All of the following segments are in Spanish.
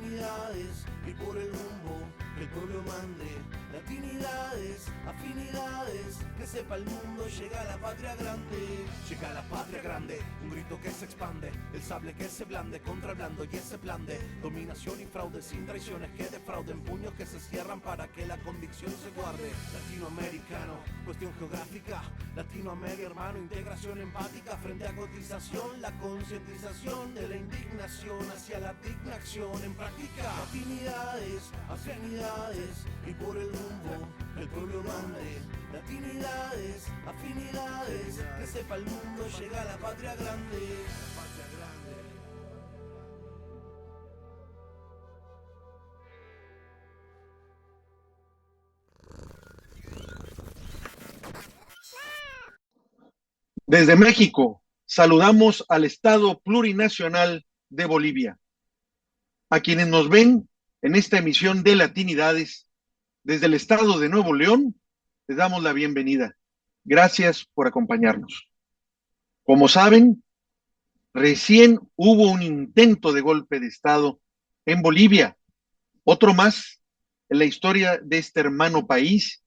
afinidades y por el rumbo que el pueblo mande. Latinidades, afinidades, que sepa el mundo, llega la patria grande. Llega la patria grande, un grito que se expande, el sable que se blande contra el blando y ese plan de dominación y fraude, sin traiciones que defrauden, puños que se cierran para que la convicción se guarde. Latinoamericano, cuestión geográfica, Latinoamérica hermano, integración empática frente a cotización, la concientización de la indignación hacia la digna acción en práctica. Latinidades, afinidades y por el rumbo el pueblo mande. Latinidades, afinidades, que sepa el mundo, llega la patria grande. La patria grande. Desde México, saludamos al Estado plurinacional de Bolivia. A quienes nos ven en esta emisión de Latinidades, desde el Estado de Nuevo León, les damos la bienvenida. Gracias por acompañarnos. Como saben, recién hubo un intento de golpe de Estado en Bolivia, otro más en la historia de este hermano país,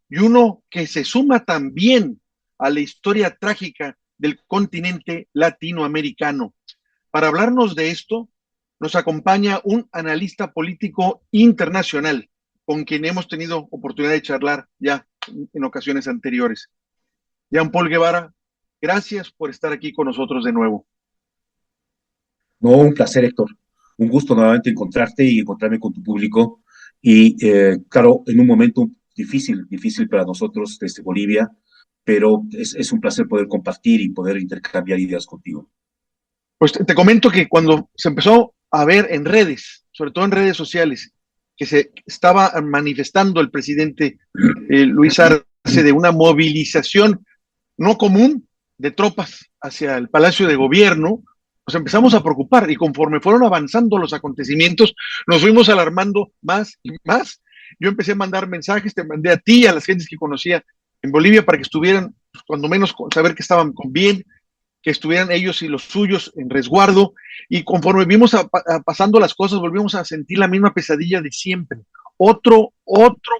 y uno que se suma también a la historia trágica del continente latinoamericano. Para hablarnos de esto, nos acompaña un analista político internacional con quien hemos tenido oportunidad de charlar ya en ocasiones anteriores. Jean-Paul Guevara, gracias por estar aquí con nosotros de nuevo. No, un placer, Héctor. Un gusto nuevamente encontrarte y encontrarme con tu público. Y claro, en un momento difícil para nosotros desde Bolivia, pero es un placer poder compartir y poder intercambiar ideas contigo. Pues te comento que cuando se empezó a ver en redes, sobre todo en redes sociales, que se estaba manifestando el presidente Luis Arce de una movilización no común de tropas hacia el Palacio de Gobierno, nos empezamos a preocupar y conforme fueron avanzando los acontecimientos, nos fuimos alarmando más y más. Yo empecé a mandar mensajes, te mandé a ti, a las gentes que conocía en Bolivia para que estuvieran, pues, cuando menos, saber que estaban con bien, que estuvieran ellos y los suyos en resguardo, y conforme vimos pasando las cosas, volvimos a sentir la misma pesadilla de siempre. Otro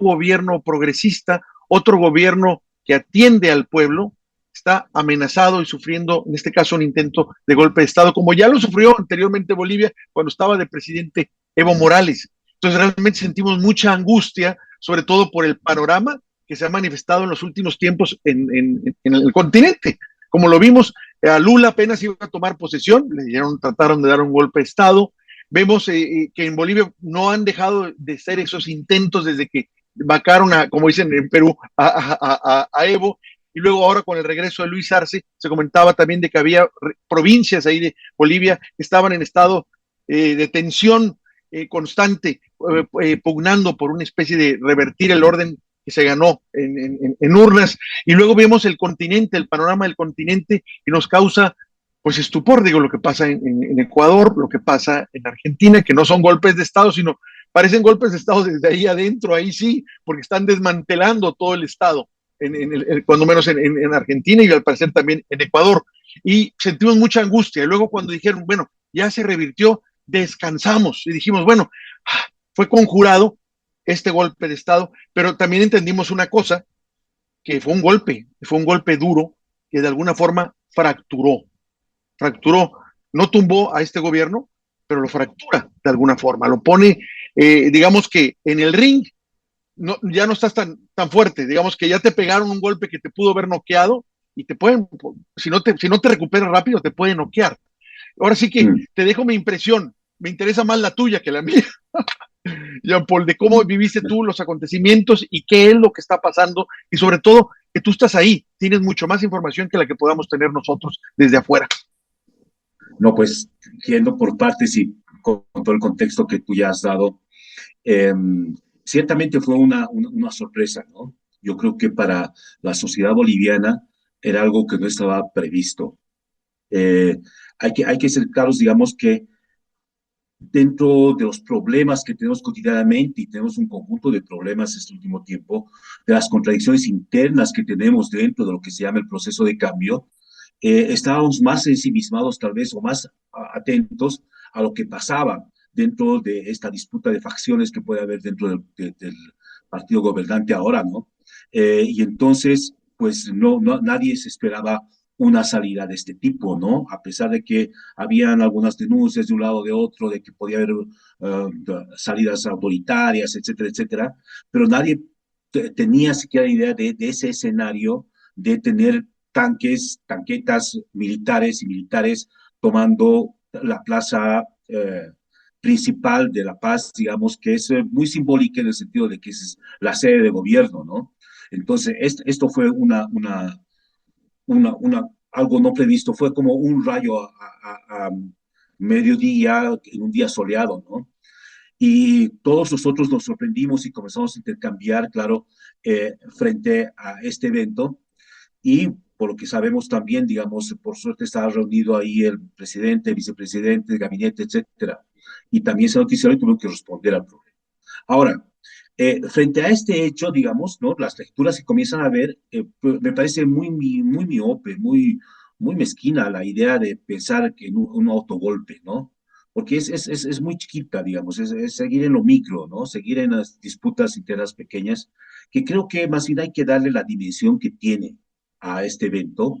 gobierno progresista, otro gobierno que atiende al pueblo, está amenazado y sufriendo, en este caso, un intento de golpe de Estado, como ya lo sufrió anteriormente Bolivia cuando estaba de presidente Evo Morales. Entonces realmente sentimos mucha angustia, sobre todo por el panorama que se ha manifestado en los últimos tiempos en el continente. Como lo vimos, a Lula apenas iba a tomar posesión, trataron de dar un golpe de Estado. Vemos que en Bolivia no han dejado de ser esos intentos desde que vacaron, como dicen en Perú, a Evo, y luego ahora con el regreso de Luis Arce, se comentaba también de que había provincias ahí de Bolivia que estaban en estado de tensión constante, pugnando por una especie de revertir el orden que se ganó en urnas, y luego vemos el continente, el panorama del continente, y nos causa pues estupor, digo, lo que pasa en Ecuador, lo que pasa en Argentina, que no son golpes de Estado, sino parecen golpes de Estado desde ahí adentro, ahí sí, porque están desmantelando todo el Estado, cuando menos en Argentina y al parecer también en Ecuador, y sentimos mucha angustia, y luego cuando dijeron, bueno, ya se revirtió, descansamos, y dijimos, bueno, fue conjurado este golpe de Estado, pero también entendimos una cosa, que fue un golpe duro, que de alguna forma fracturó, no tumbó a este gobierno, pero lo fractura de alguna forma, lo pone, digamos que en el ring, no, ya no estás tan fuerte, digamos que ya te pegaron un golpe que te pudo haber noqueado, y te pueden, si no te recuperas rápido, te pueden noquear. Ahora sí que te dejo mi impresión, me interesa más la tuya que la mía. Jean-Paul, de cómo viviste tú los acontecimientos y qué es lo que está pasando, y sobre todo que tú estás ahí, tienes mucho más información que la que podamos tener nosotros desde afuera. No, pues, yendo por partes y con todo el contexto que tú ya has dado, ciertamente fue una sorpresa, ¿no? Yo creo que para la sociedad boliviana era algo que no estaba previsto. Hay que ser claros, digamos que dentro de los problemas que tenemos cotidianamente, y tenemos un conjunto de problemas este último tiempo, de las contradicciones internas que tenemos dentro de lo que se llama el proceso de cambio, estábamos más ensimismados tal vez o más atentos a lo que pasaba dentro de esta disputa de facciones que puede haber dentro del partido gobernante ahora, ¿no? Y entonces, pues nadie se esperaba una salida de este tipo, ¿no? A pesar de que habían algunas denuncias de un lado o de otro, de que podía haber salidas autoritarias, etcétera, etcétera, pero nadie tenía siquiera idea de ese escenario de tener tanquetas militares y militares tomando la plaza principal de La Paz, digamos, que es muy simbólica en el sentido de que es la sede de gobierno, ¿no? Entonces, esto fue algo no previsto, fue como un rayo a mediodía, en un día soleado, ¿no? Y todos nosotros nos sorprendimos y comenzamos a intercambiar, claro, frente a este evento. Y por lo que sabemos también, digamos, por suerte estaba reunido ahí el presidente, vicepresidente, el gabinete, etcétera. Y también se noticiaron y tuvieron que responder al problema. Ahora, frente a este hecho, digamos, ¿no? Las lecturas que comienzan a ver, me parece muy miope, muy mezquina la idea de pensar que en un autogolpe, ¿no? Porque es muy chiquita, digamos, es seguir en lo micro, ¿no? Seguir en las disputas internas pequeñas, que creo que más bien hay que darle la dimensión que tiene a este evento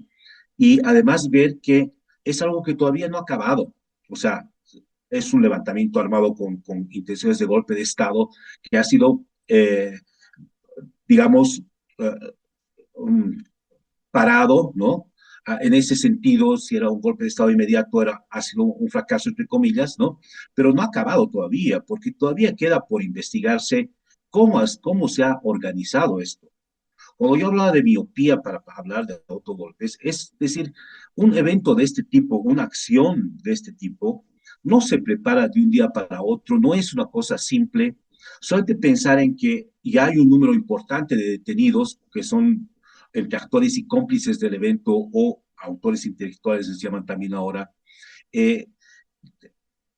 y además ver que es algo que todavía no ha acabado. O sea, es un levantamiento armado con intenciones de golpe de Estado que ha sido, digamos, uh, um, parado, ¿no? En ese sentido, si era un golpe de Estado inmediato, ha sido un fracaso, entre comillas, ¿no? Pero no ha acabado todavía, porque todavía queda por investigarse cómo se ha organizado esto. Cuando yo hablaba de miopía para hablar de autogolpes, es decir, un evento de este tipo, una acción de este tipo, no se prepara de un día para otro, no es una cosa simple. Solamente pensar en que ya hay un número importante de detenidos que son entre actores y cómplices del evento o autores intelectuales, les llaman también ahora. Eh,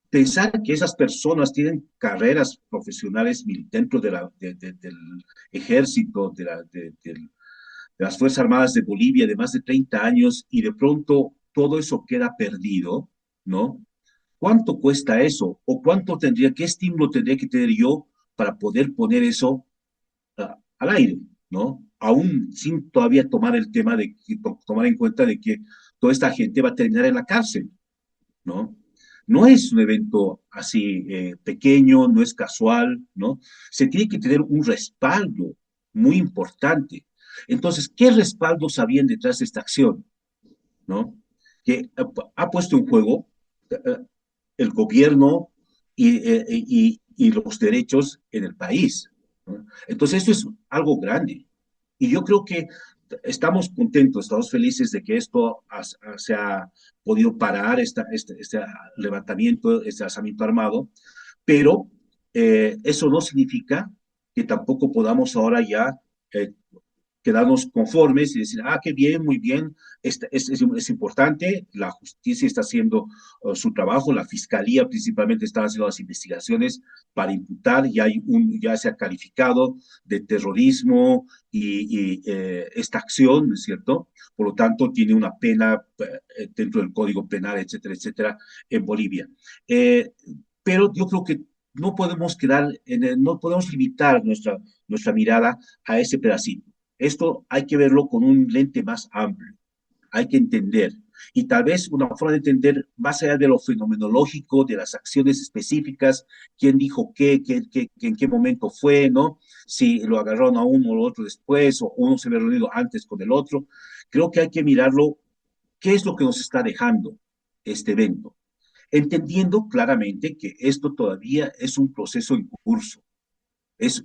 Pensar que esas personas tienen carreras profesionales dentro del ejército, de las Fuerzas Armadas de Bolivia de más de 30 años y de pronto todo eso queda perdido, ¿no? ¿Cuánto cuesta eso? ¿O qué estímulo tendría que tener yo para poder poner eso al aire, ¿no? Aún sin todavía tomar el tema tomar en cuenta de que toda esta gente va a terminar en la cárcel, ¿no? No es un evento así pequeño, no es casual, ¿no? Se tiene que tener un respaldo muy importante. Entonces, ¿qué respaldos habían detrás de esta acción? ¿No? Que ha puesto en juego eh, el gobierno y los derechos en el país, ¿no? Entonces, esto es algo grande. Y yo creo que estamos contentos, estamos felices de que esto se ha podido parar, este levantamiento, este alzamiento armado, pero eso no significa que tampoco podamos ahora ya quedarnos conformes y decir, qué bien, muy bien, es importante, la justicia está haciendo su trabajo, la fiscalía principalmente está haciendo las investigaciones para imputar, ya se ha calificado de terrorismo esta acción, ¿no es cierto? Por lo tanto, tiene una pena dentro del Código Penal, etcétera, etcétera, en Bolivia. Pero yo creo que no podemos limitar nuestra mirada a ese pedacito. Esto hay que verlo con un lente más amplio, hay que entender. Y tal vez una forma de entender, más allá de lo fenomenológico, de las acciones específicas, quién dijo en qué momento fue, ¿no? Si lo agarraron a uno o al otro después, o uno se había reunido antes con el otro. Creo que hay que mirarlo, qué es lo que nos está dejando este evento, entendiendo claramente que esto todavía es un proceso en curso, es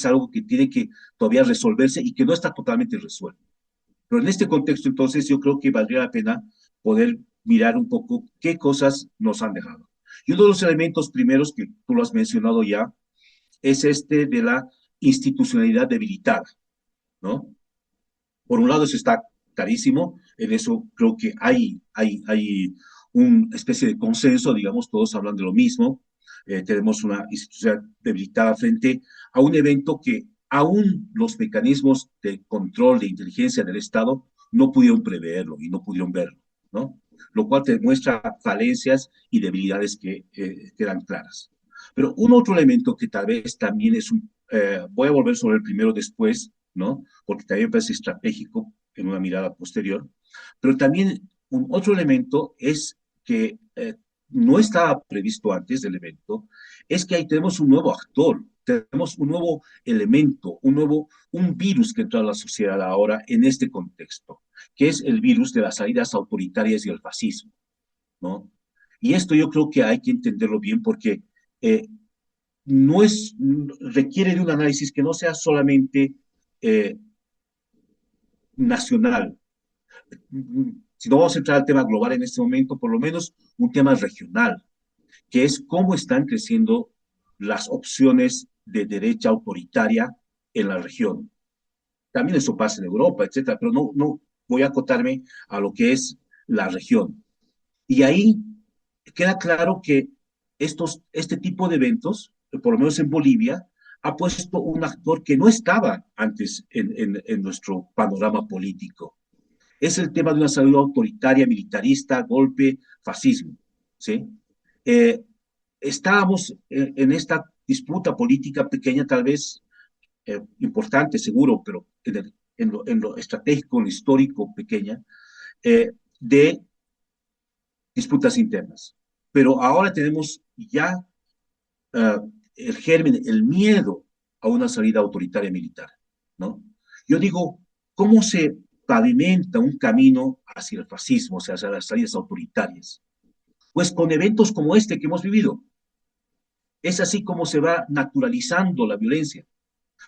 algo que tiene que todavía resolverse y que no está totalmente resuelto. Pero en este contexto, entonces, yo creo que valdría la pena poder mirar un poco qué cosas nos han dejado. Y uno de los elementos primeros que tú lo has mencionado ya es este de la institucionalidad debilitada, ¿no? Por un lado, eso está clarísimo, en eso creo que hay una especie de consenso, digamos, todos hablan de lo mismo. Tenemos una institución debilitada frente a un evento que aún los mecanismos de control de inteligencia del Estado no pudieron preverlo y no pudieron verlo, ¿no? lo cual te muestra falencias y debilidades que quedan claras. Pero un otro elemento que tal vez también es voy a volver sobre el primero después, ¿no? Porque también me parece estratégico en una mirada posterior, pero también un otro elemento es que no estaba previsto antes del evento, es que ahí tenemos un nuevo actor, tenemos un nuevo elemento, un virus que entra a la sociedad ahora en este contexto, que es el virus de las salidas autoritarias y el fascismo, ¿no? Y esto yo creo que hay que entenderlo bien porque eh, no es, requiere de un análisis que no sea solamente eh, nacional. Si no vamos a entrar al tema global en este momento, por lo menos un tema regional, que es cómo están creciendo las opciones de derecha autoritaria en la región. También eso pasa en Europa, etcétera, pero no voy a acotarme a lo que es la región. Y ahí queda claro que este tipo de eventos, por lo menos en Bolivia, ha puesto un actor que no estaba antes en nuestro panorama político. Es el tema de una salida autoritaria, militarista, golpe, fascismo. ¿Sí? Eh, Estábamos en esta disputa política pequeña, tal vez importante, seguro, pero en lo estratégico, en lo histórico, pequeña, de disputas internas. Pero ahora tenemos ya el germen, el miedo a una salida autoritaria militar, ¿no? Yo digo, ¿cómo se pavimenta un camino hacia el fascismo, o sea, hacia las salidas autoritarias? Pues con eventos como este que hemos vivido. Es así como se va naturalizando la violencia.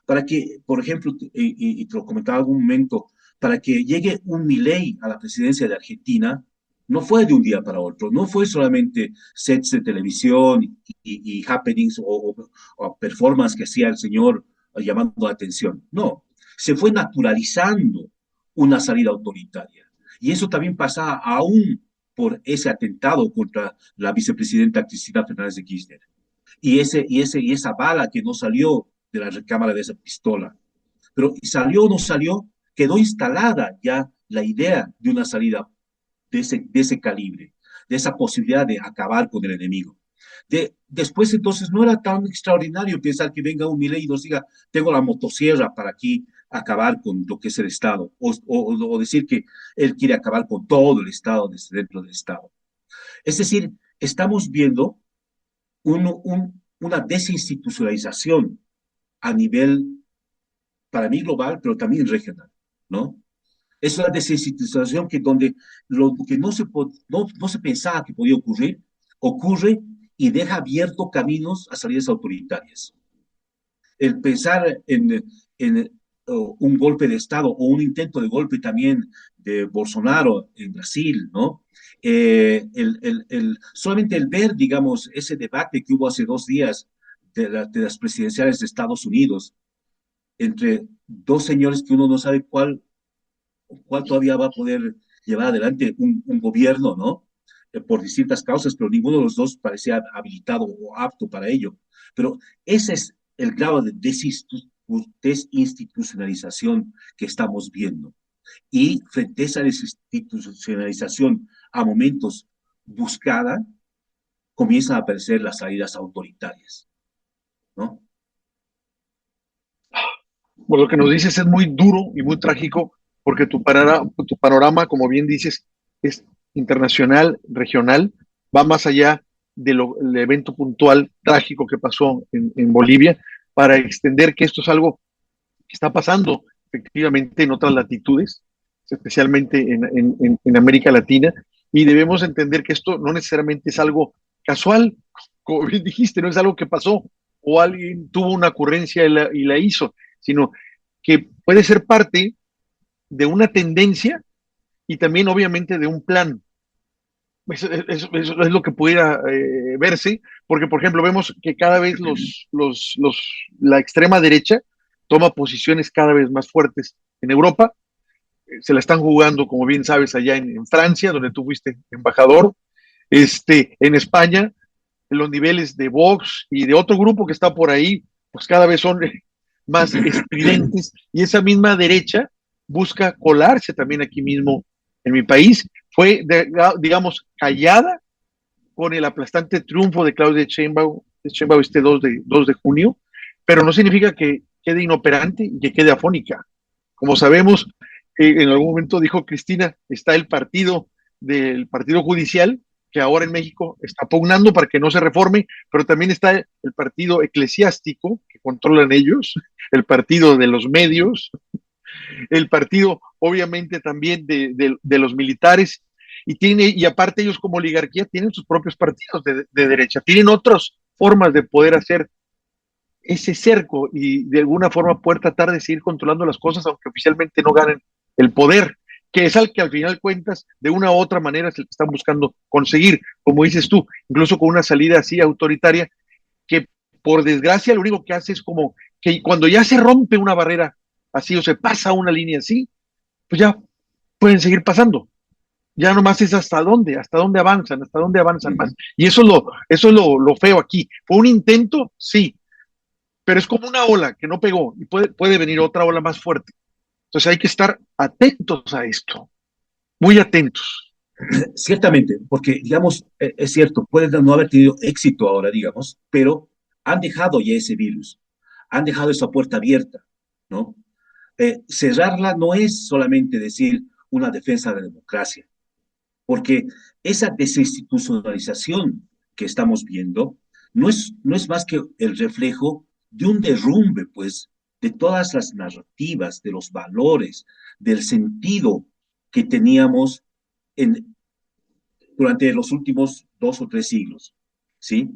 Para que, por ejemplo, y te lo comentaba en algún momento, para que llegue un Milei a la presidencia de Argentina, no fue de un día para otro, no fue solamente sets de televisión y happenings o performance que hacía el señor llamando la atención. No, se fue naturalizando una salida autoritaria. Y eso también pasa aún por ese atentado contra la vicepresidenta Cristina Fernández de Kirchner. Y esa bala que no salió de la recámara de esa pistola. Pero salió o no salió, quedó instalada ya la idea de una salida de ese calibre, de esa posibilidad de acabar con el enemigo. Después entonces no era tan extraordinario pensar que venga un Milei y nos diga, tengo la motosierra para aquí acabar con lo que es el Estado, o decir que él quiere acabar con todo el Estado desde dentro del Estado. Es decir, estamos viendo una desinstitucionalización a nivel, para mí, global, pero también regional, ¿no? Es una desinstitucionalización que donde lo que no se pensaba que podía ocurrir, ocurre y deja abierto caminos a salidas autoritarias. El pensar un golpe de Estado o un intento de golpe también de Bolsonaro en Brasil, ¿no? Solamente el ver, digamos, ese debate que hubo hace 2 días de las presidenciales de Estados Unidos entre dos señores que uno no sabe cuál todavía va a poder llevar adelante un gobierno, ¿no? Por distintas causas, pero ninguno de los dos parecía habilitado o apto para ello. Pero ese es el grado de desinstitucionalización que estamos viendo. Y frente a esa desinstitucionalización a momentos buscada, comienzan a aparecer las salidas autoritarias, ¿no? Por lo que nos dices es muy duro y muy trágico, porque tu panorama, como bien dices, es internacional, regional, va más allá del evento puntual trágico que pasó en Bolivia, para extender que esto es algo que está pasando efectivamente en otras latitudes, especialmente en América Latina, y debemos entender que esto no necesariamente es algo casual, como bien dijiste, no es algo que pasó o alguien tuvo una ocurrencia y la hizo, sino que puede ser parte de una tendencia y también obviamente de un plan. Eso es lo que pudiera verse, porque por ejemplo vemos que cada vez la extrema derecha toma posiciones cada vez más fuertes en Europa. Se la están jugando, como bien sabes, allá en Francia, donde tú fuiste embajador, en España, en los niveles de Vox y de otro grupo que está por ahí, pues cada vez son más estridentes, y esa misma derecha busca colarse también aquí mismo en mi país, fue, digamos, callada con el aplastante triunfo de Claudia Sheinbaum este 2 de junio, pero no significa que quede inoperante y que quede afónica. Como sabemos, en algún momento dijo Cristina, está el partido del Partido Judicial, que ahora en México está pugnando para que no se reforme, pero también está el partido eclesiástico, que controlan ellos, el partido de los medios, el partido obviamente también de los militares, y aparte ellos como oligarquía tienen sus propios partidos de derecha, tienen otras formas de poder hacer ese cerco y de alguna forma poder tratar de seguir controlando las cosas, aunque oficialmente no ganen el poder, que es al que al final cuentas, de una u otra manera, es el que están buscando conseguir, como dices tú, incluso con una salida así autoritaria, que por desgracia lo único que hace es como que cuando ya se rompe una barrera así o se pasa una línea así, pues ya pueden seguir pasando. Ya nomás es hasta dónde avanzan más. Y eso es lo feo aquí. ¿Fue un intento? Sí, pero es como una ola que no pegó y puede venir otra ola más fuerte. Entonces hay que estar atentos a esto, muy atentos. Ciertamente, porque, digamos, es cierto, pueden no haber tenido éxito ahora, digamos, pero han dejado ya ese virus, han dejado esa puerta abierta, ¿no? Cerrarla no es solamente decir una defensa de la democracia, porque esa desinstitucionalización que estamos viendo no es más que el reflejo de un derrumbe, pues, de todas las narrativas, de los valores, del sentido que teníamos en, durante los últimos 2 o 3 siglos, ¿sí?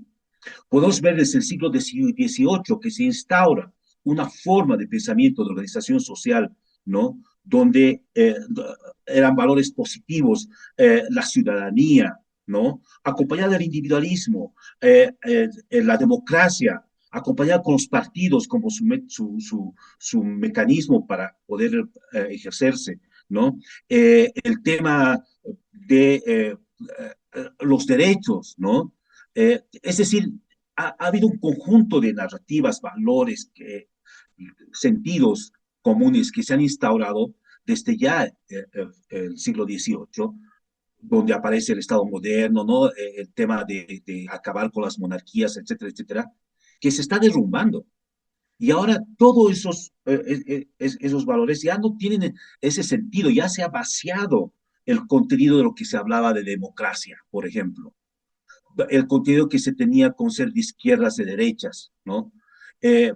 Podemos ver desde el siglo XVIII que se instaura una forma de pensamiento de organización social, ¿no? Donde eran valores positivos, la ciudadanía, ¿no? Acompañada del individualismo, la democracia, acompañada con los partidos como su mecanismo para poder ejercerse, ¿no? El tema de los derechos, ¿no? Es decir, ha habido un conjunto de narrativas, valores, sentidos comunes que se han instaurado desde ya el siglo XVIII, donde aparece el Estado moderno, ¿no? El tema de acabar con las monarquías, etcétera, etcétera, que se está derrumbando. Y ahora todos esos valores ya no tienen ese sentido, ya se ha vaciado el contenido de lo que se hablaba de democracia, por ejemplo, el contenido que se tenía con ser de izquierdas, de derechas, ¿no? Eh,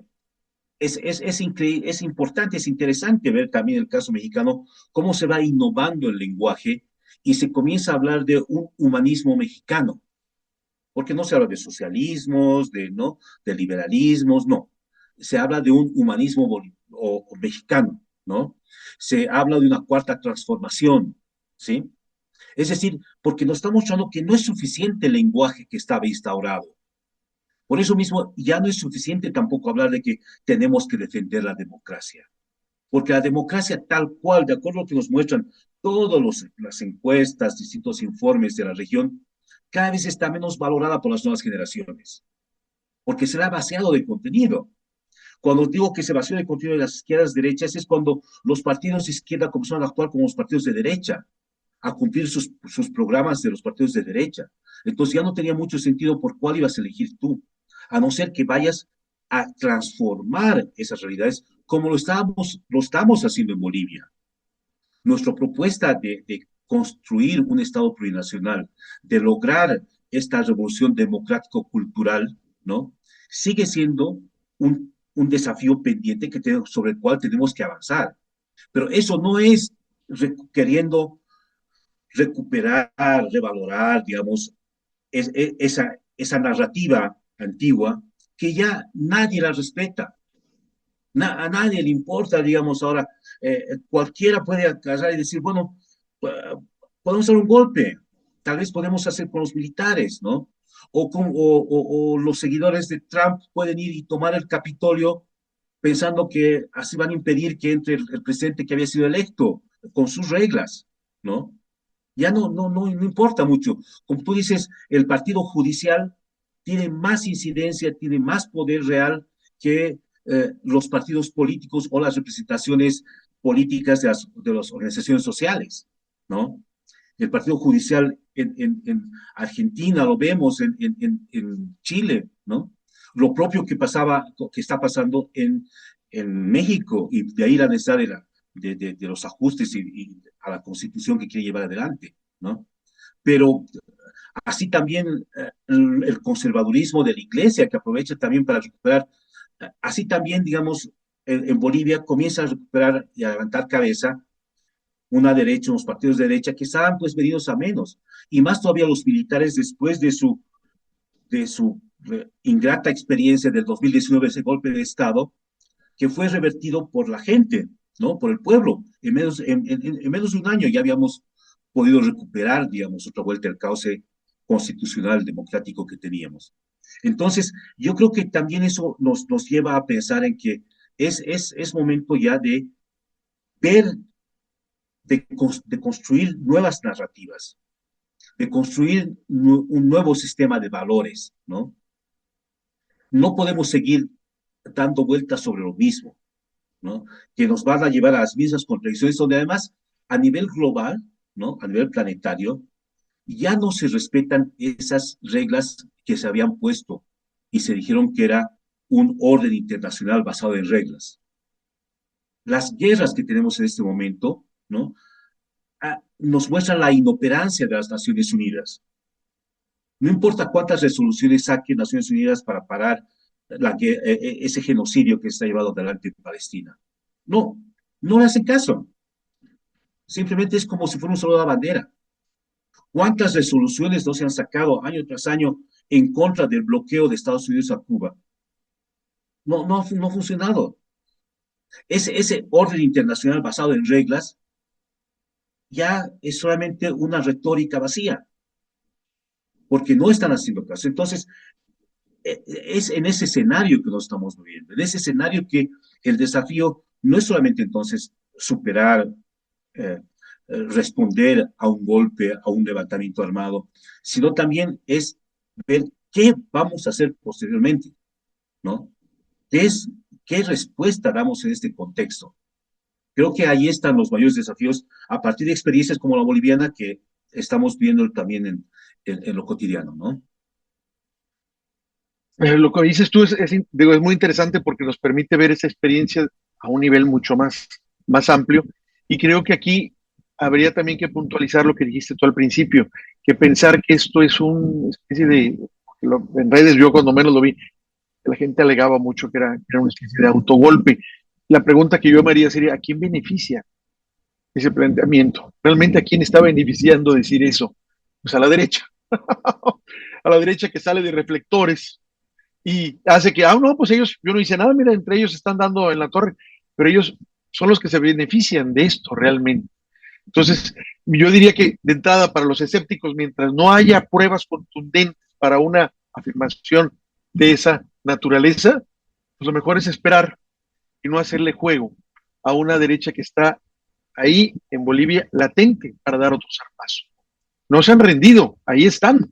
es importante, es interesante ver también el caso mexicano, cómo se va innovando el lenguaje y se comienza a hablar de un humanismo mexicano, porque no se habla de socialismos, ¿no? De liberalismos, no. Se habla de un humanismo o mexicano, ¿no? Se habla de una cuarta transformación, ¿sí? Es decir, porque nos está mostrando que no es suficiente el lenguaje que estaba instaurado. Por eso mismo, ya no es suficiente tampoco hablar de que tenemos que defender la democracia. Porque la democracia tal cual, de acuerdo a lo que nos muestran todas las encuestas, distintos informes de la región, cada vez está menos valorada por las nuevas generaciones, porque se la ha vaciado de contenido. Cuando digo que se vació de contenido de las izquierdas derechas, es cuando los partidos de izquierda comenzaron a actuar como los partidos de derecha, a cumplir sus programas de los partidos de derecha. Entonces ya no tenía mucho sentido por cuál ibas a elegir tú, a no ser que vayas a transformar esas realidades como lo estamos haciendo en Bolivia. Nuestra propuesta de construir un Estado plurinacional, de lograr esta revolución democrático-cultural, ¿no? Sigue siendo un desafío pendiente sobre el cual tenemos que avanzar. Pero eso no es queriendo recuperar, revalorar, digamos, esa narrativa antigua que ya nadie la respeta. A nadie le importa, digamos, ahora, cualquiera puede agarrar y decir, bueno, podemos hacer un golpe, tal vez podemos hacer con los militares, ¿no? O los seguidores de Trump pueden ir y tomar el Capitolio pensando que así van a impedir que entre el presidente que había sido electo con sus reglas, ¿no? Ya no importa mucho. Como tú dices, el partido judicial tiene más incidencia, tiene más poder real que los partidos políticos o las representaciones políticas de las organizaciones sociales, ¿no? El partido judicial en Argentina lo vemos, en Chile, ¿no? Lo propio que está pasando en México, y de ahí la necesidad de los ajustes y a la constitución que quiere llevar adelante, ¿no? Pero así también el conservadurismo de la iglesia, que aprovecha también para recuperar, así también, digamos, en Bolivia comienza a recuperar y a levantar cabeza una derecha, unos partidos de derecha que estaban pues venidos a menos, y más todavía los militares después de su ingrata experiencia del 2019, ese golpe de Estado, que fue revertido por la gente, ¿no? Por el pueblo. En menos de un año ya habíamos podido recuperar, digamos, otra vuelta al cauce constitucional democrático que teníamos. Entonces, yo creo que también eso nos lleva a pensar en que es momento ya de ver, de construir nuevas narrativas, de construir un nuevo sistema de valores, ¿no? No podemos seguir dando vueltas sobre lo mismo, ¿no? Que nos van a llevar a las mismas contradicciones, donde además, a nivel global, ¿no? A nivel planetario, ya no se respetan esas reglas que se habían puesto y se dijeron que era un orden internacional basado en reglas. Las guerras que tenemos en este momento, ¿no? Nos muestran la inoperancia de las Naciones Unidas. No importa cuántas resoluciones saquen Naciones Unidas para parar ese genocidio que se está llevando adelante en Palestina. No, no le hacen caso. Simplemente es como si fuera un solo de bandera. ¿Cuántas resoluciones no se han sacado año tras año en contra del bloqueo de Estados Unidos a Cuba? No ha funcionado. Ese orden internacional basado en reglas ya es solamente una retórica vacía, porque no están haciendo caso. Entonces, es en ese escenario que nos estamos moviendo, en ese escenario que el desafío no es solamente entonces superar, responder a un golpe, a un levantamiento armado, sino también es ver qué vamos a hacer posteriormente, ¿no? ¿Qué respuesta damos en este contexto? Creo que ahí están los mayores desafíos a partir de experiencias como la boliviana que estamos viendo también en lo cotidiano, ¿no? Lo que dices tú digo, es muy interesante porque nos permite ver esa experiencia a un nivel mucho más amplio. Y creo que aquí habría también que puntualizar lo que dijiste tú al principio, que pensar que esto es una especie en redes yo cuando menos lo vi, la gente alegaba mucho que era una especie de autogolpe. La pregunta que yo me haría sería, ¿a quién beneficia ese planteamiento? ¿Realmente a quién está beneficiando decir eso? Pues a la derecha, a la derecha que sale de reflectores y hace que, no, pues ellos, yo no hice nada, mira, entre ellos están dando en la torre, pero ellos son los que se benefician de esto realmente. Entonces, yo diría que de entrada para los escépticos, mientras no haya pruebas contundentes para una afirmación de esa naturaleza, pues lo mejor es esperar y no hacerle juego a una derecha que está ahí en Bolivia latente para dar otros zarpazos. No se han rendido, ahí están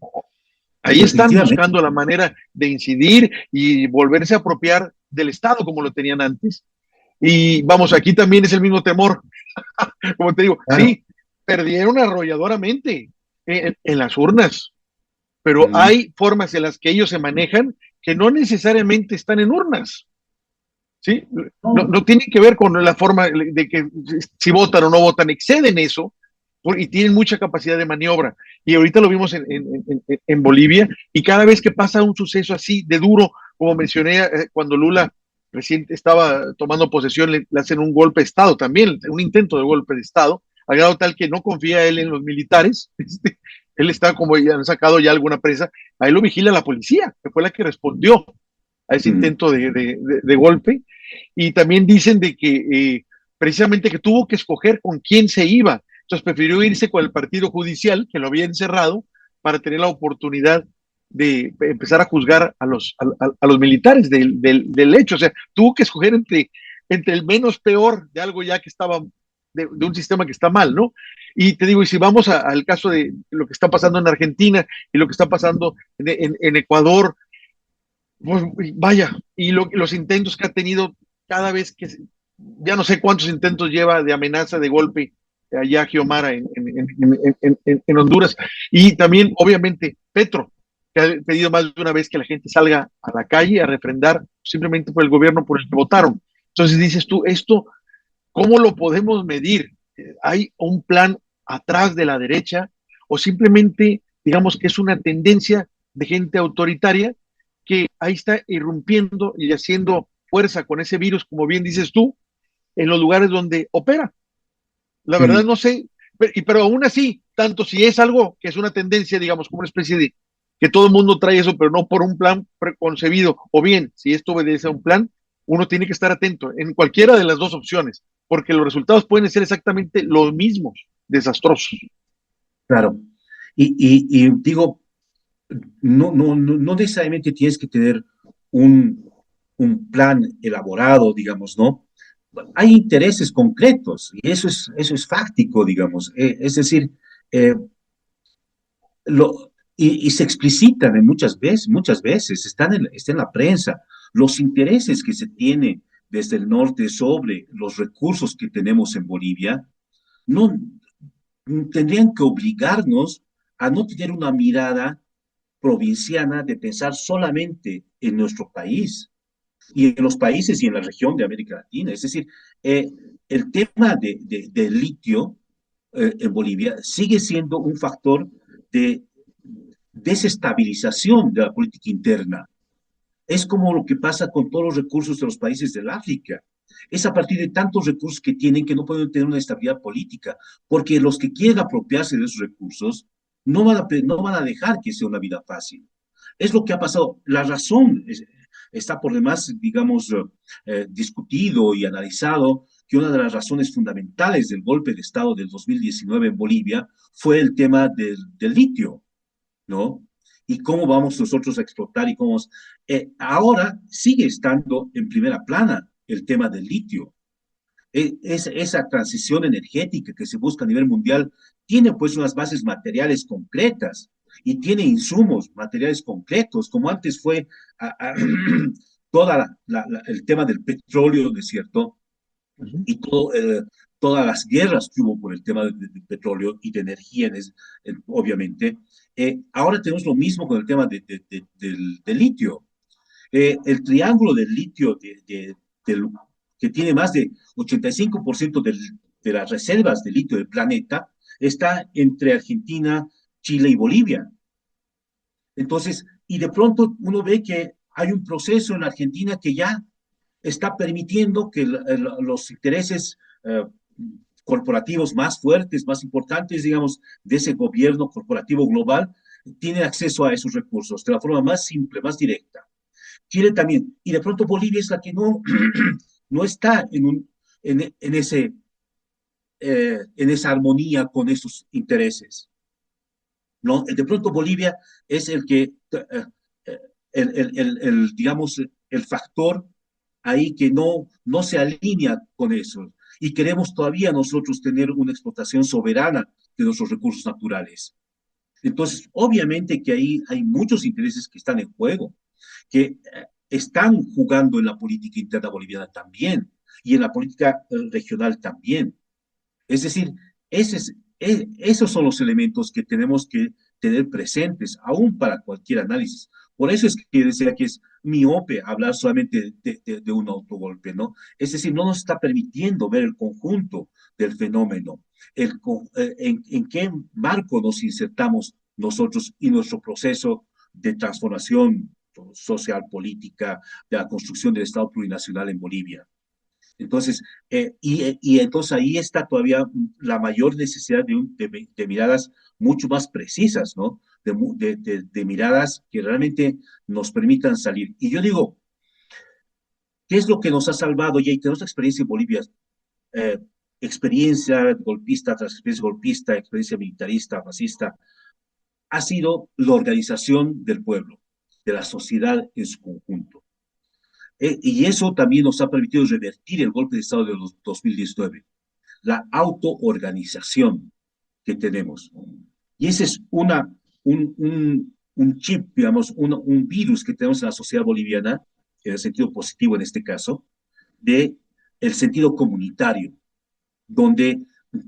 Definitivamente. buscando la manera de incidir y volverse a apropiar del Estado como lo tenían antes. Y vamos, aquí también es el mismo temor, como te digo, Claro. sí, perdieron arrolladoramente en las urnas, pero Mm. hay formas en las que ellos se manejan que no necesariamente están en urnas. ¿Sí? No. No tiene que ver con la forma de que si votan o no votan, exceden eso y tienen mucha capacidad de maniobra. Y ahorita lo vimos en Bolivia, y cada vez que pasa un suceso así de duro, como mencioné, cuando Lula recién estaba tomando posesión, le hacen un golpe de Estado también, un intento de golpe de Estado, al grado tal que no confía él en los militares. Él está, como ya han sacado ya alguna presa, a él lo vigila la policía, que fue la que respondió a ese Mm. intento de golpe. Y también dicen de que precisamente que tuvo que escoger con quién se iba. Entonces prefirió irse con el partido judicial, que lo había encerrado, para tener la oportunidad de empezar a juzgar a los militares del hecho. O sea, tuvo que escoger entre el menos peor de algo ya que estaba, de un sistema que está mal, ¿no? Y te digo, y si vamos al caso de lo que está pasando en Argentina y lo que está pasando en Ecuador, pues vaya, y los intentos que ha tenido cada vez que, ya no sé cuántos intentos lleva de amenaza de golpe allá Xiomara en Honduras. Y también, obviamente, Petro, que ha pedido más de una vez que la gente salga a la calle a refrendar simplemente por el gobierno por el que votaron. Entonces dices tú, esto, ¿cómo lo podemos medir? ¿Hay un plan atrás de la derecha o simplemente, digamos que es una tendencia de gente autoritaria que ahí está irrumpiendo y haciendo fuerza con ese virus, como bien dices tú, en los lugares donde opera? La verdad Sí, no sé, pero aún así, tanto si es algo que es una tendencia, digamos, como una especie de que todo el mundo trae eso, pero no por un plan preconcebido, o bien, si esto obedece a un plan, uno tiene que estar atento en cualquiera de las dos opciones, porque los resultados pueden ser exactamente los mismos, desastrosos. claro. Y digo, no necesariamente tienes que tener un, un plan elaborado, digamos, ¿no? Hay intereses concretos y eso es fáctico, digamos. Es decir, eh, y se explicitan en muchas veces, está en la prensa, los intereses que se tiene desde el norte sobre los recursos que tenemos en Bolivia, no tendrían que obligarnos a no tener una mirada provinciana de pensar solamente en nuestro país y en los países y en la región de América Latina. Es decir, eh, el tema del litio en Bolivia sigue siendo un factor de desestabilización de la política interna. Es como lo que pasa con todos los recursos de los países del África. Es a partir de tantos recursos que tienen que no pueden tener una estabilidad política, porque los que quieren apropiarse de esos recursos no van a dejar que sea una vida fácil. Es lo que ha pasado. La razón está por demás, digamos, discutido y analizado que una de las razones fundamentales del golpe de Estado del 2019 en Bolivia fue el tema del litio, ¿no? Y cómo vamos nosotros a explotar y cómo vamos. Ahora sigue estando en primera plana el tema del litio. Esa transición energética que se busca a nivel mundial tiene pues unas bases materiales concretas y tiene insumos materiales concretos, como antes fue toda el tema del petróleo, ¿no es cierto? Uh -huh. Y todas las guerras que hubo por el tema del petróleo y de energía, obviamente. Ahora tenemos lo mismo con el tema del litio. El triángulo del litio, que tiene más de 85% de las reservas de litio del planeta, está entre Argentina, Chile y Bolivia. Entonces, y de pronto uno ve que hay un proceso en Argentina que ya está permitiendo que los intereses corporativos más fuertes, más importantes, digamos, de ese gobierno corporativo global, tienen acceso a esos recursos de la forma más simple, más directa. Chile también. Y de pronto Bolivia es la que no, no está en esa armonía con esos intereses. ¿No? De pronto Bolivia es el que, digamos, el factor ahí que no se alinea con eso. Y queremos todavía nosotros tener una explotación soberana de nuestros recursos naturales. Entonces, obviamente que ahí hay muchos intereses que están en juego, que están jugando en la política interna boliviana también y en la política regional también. Es decir, esos son los elementos que tenemos que tener presentes, aún para cualquier análisis. Por eso es que decía que es miope hablar solamente de un autogolpe, ¿no? Es decir, no nos está permitiendo ver el conjunto del fenómeno, en qué marco nos insertamos nosotros y nuestro proceso de transformación social, política, de la construcción del Estado plurinacional en Bolivia. Entonces, y entonces ahí está todavía la mayor necesidad de miradas mucho más precisas, ¿no? De miradas que realmente nos permitan salir. Y yo digo, ¿qué es lo que nos ha salvado? Y ahí tenemos experiencia en Bolivia, eh, experiencia golpista tras experiencia golpista, experiencia militarista, fascista, ha sido la organización del pueblo, de la sociedad en su conjunto. Y eso también nos ha permitido revertir el golpe de Estado de los 2019, la autoorganización que tenemos. Y ese es un chip, digamos, un virus que tenemos en la sociedad boliviana, en el sentido positivo en este caso, de el sentido comunitario, donde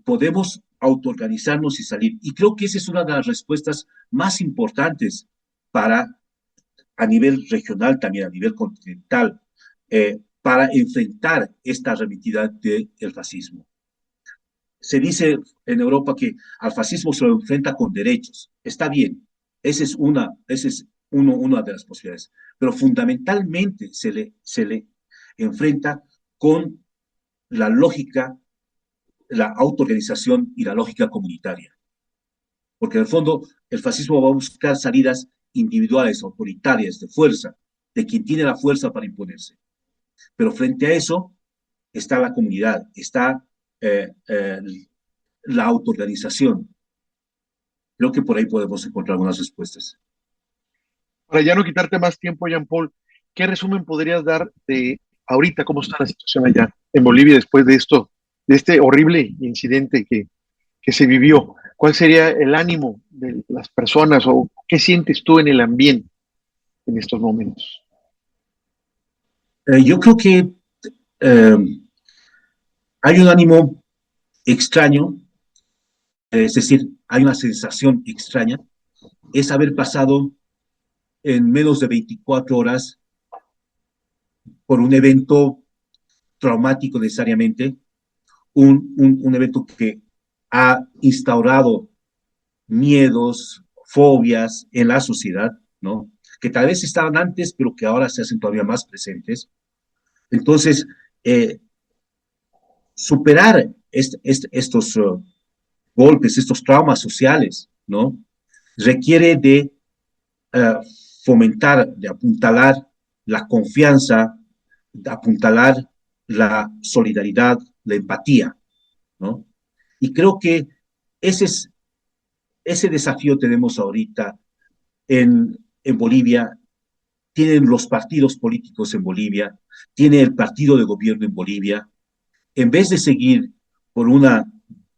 podemos autoorganizarnos y salir. Y creo que esa es una de las respuestas más importantes para, a nivel regional, también a nivel continental, para enfrentar esta arremetida del fascismo. Se dice en Europa que al fascismo se lo enfrenta con derechos. Está bien, esa es una de las posibilidades, pero fundamentalmente se le enfrenta con la lógica, la autoorganización y la lógica comunitaria. Porque en el fondo el fascismo va a buscar salidas individuales, autoritarias, de fuerza, de quien tiene la fuerza para imponerse. Pero frente a eso está la comunidad, está eh, eh, la autoorganización. Creo que por ahí podemos encontrar algunas respuestas. Para ya no quitarte más tiempo, Jean Paul, ¿qué resumen podrías dar de ahorita cómo está la situación allá en Bolivia después de esto, de este horrible incidente que se vivió? ¿Cuál sería el ánimo de las personas o qué sientes tú en el ambiente en estos momentos? Yo creo que eh, hay un ánimo extraño, es decir, hay una sensación extraña, es haber pasado en menos de 24 horas por un evento traumático necesariamente, un evento que ha instaurado miedos, fobias en la sociedad, ¿no? Que tal vez estaban antes, pero que ahora se hacen todavía más presentes. Entonces, eh, superar estos golpes, estos traumas sociales, ¿no? Requiere de uh, fomentar, de apuntalar la confianza, de apuntalar la solidaridad, la empatía, ¿no? Y creo que ese, es, ese desafío tenemos ahorita en Bolivia, tienen los partidos políticos en Bolivia, tiene el partido de gobierno en Bolivia, en vez de seguir por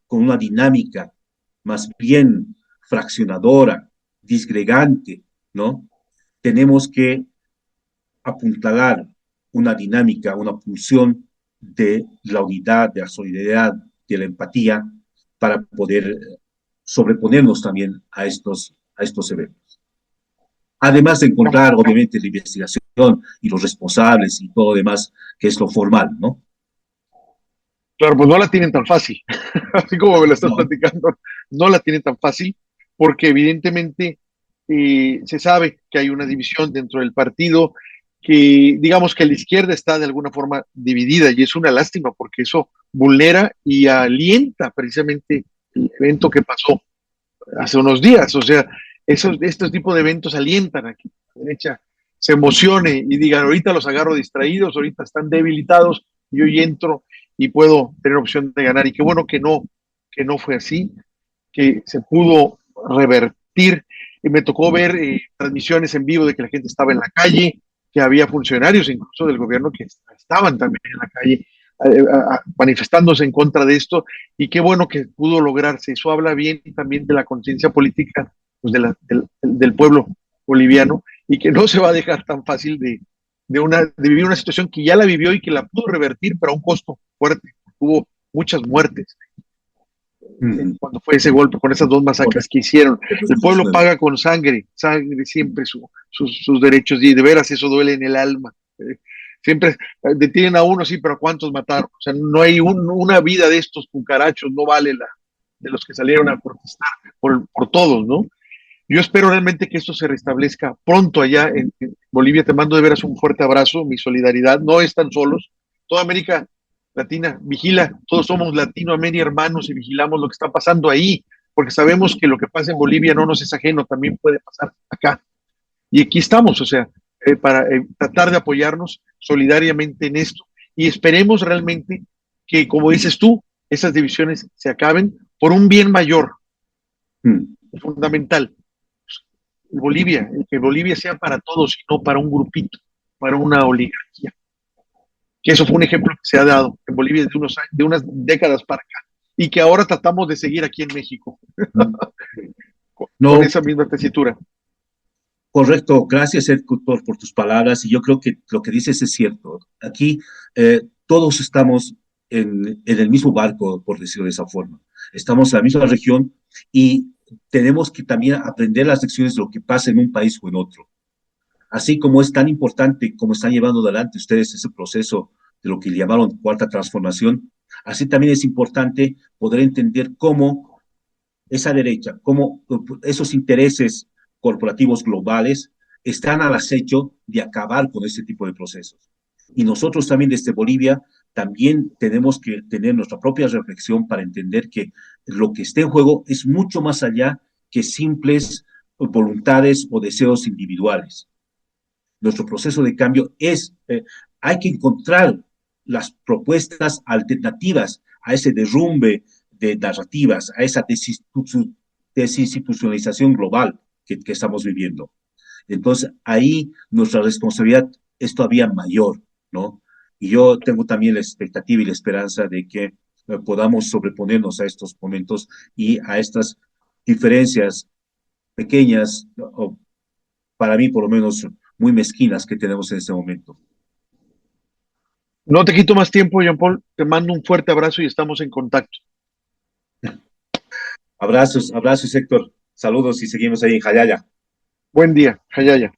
con una dinámica más bien fraccionadora, disgregante, ¿no? Tenemos que apuntalar una dinámica, una pulsión de la unidad, de la solidaridad, de la empatía, para poder sobreponernos también a estos eventos. Además de encontrar, obviamente, la investigación y los responsables y todo lo demás, que es lo formal, ¿no? Claro, pues no la tienen tan fácil, así como me la estás No, platicando, no la tienen tan fácil, porque evidentemente se sabe que hay una división dentro del partido, que digamos que la izquierda está de alguna forma dividida y es una lástima porque eso vulnera y alienta precisamente el evento que pasó hace unos días. O sea, estos tipos de eventos alientan a que la derecha se emocione y digan, ahorita los agarro distraídos, ahorita están debilitados, y hoy entro y puedo tener opción de ganar. Y qué bueno que no fue así, que se pudo revertir. Y me tocó ver transmisiones en vivo de que la gente estaba en la calle, que había funcionarios incluso del gobierno que estaban también en la calle manifestándose en contra de esto, y qué bueno que pudo lograrse. Eso habla bien también de la conciencia política pues, del pueblo boliviano, y que no se va a dejar tan fácil de vivir una situación que ya la vivió y que la pudo revertir, pero a un costo fuerte. Hubo muchas muertes cuando fue ese golpe, con esas dos masacres que hicieron. El pueblo paga con sangre, sangre siempre sus derechos, y de veras eso duele en el alma. Siempre detienen a uno, sí, pero ¿cuántos mataron? O sea, no hay una vida de estos cucarachos, no vale la de los que salieron a protestar por todos, ¿no? Yo espero realmente que esto se restablezca pronto allá en Bolivia. Te mando de veras un fuerte abrazo, mi solidaridad. No están solos. Toda América Latina vigila, todos somos Latinoamérica hermanos y vigilamos lo que está pasando ahí, porque sabemos que lo que pasa en Bolivia no nos es ajeno, también puede pasar acá. Y aquí estamos, o sea, para tratar de apoyarnos solidariamente en esto. Y esperemos realmente que, como dices tú, esas divisiones se acaben por un bien mayor, fundamental. Bolivia, el que Bolivia sea para todos y no para un grupito, para una oligarquía. Que eso fue un ejemplo que se ha dado en Bolivia de unas décadas para acá, y que ahora tratamos de seguir aquí en México con no, esa misma tesitura. correcto. Gracias, Héctor, por tus palabras. Y yo creo que lo que dices es cierto. Aquí todos estamos en el mismo barco, por decirlo de esa forma. Estamos en la misma región y tenemos que también aprender las lecciones de lo que pasa en un país o en otro. Así como es tan importante como están llevando adelante ustedes ese proceso de lo que llamaron cuarta transformación, así también es importante poder entender cómo esa derecha, cómo esos intereses corporativos globales están al acecho de acabar con este tipo de procesos. Y nosotros también desde Bolivia también tenemos que tener nuestra propia reflexión para entender que lo que está en juego es mucho más allá que simples voluntades o deseos individuales. Nuestro proceso de cambio hay que encontrar las propuestas alternativas a ese derrumbe de narrativas, a esa desinstitucionalización global que estamos viviendo. Entonces, ahí nuestra responsabilidad es todavía mayor, ¿no? Y yo tengo también la expectativa y la esperanza de que podamos sobreponernos a estos momentos y a estas diferencias pequeñas, o para mí por lo menos muy mezquinas que tenemos en este momento. No te quito más tiempo, Jean Paul. Te mando un fuerte abrazo y estamos en contacto. Abrazos, abrazos, Héctor. Saludos y seguimos ahí en Jayaya. Buen día, Jayaya.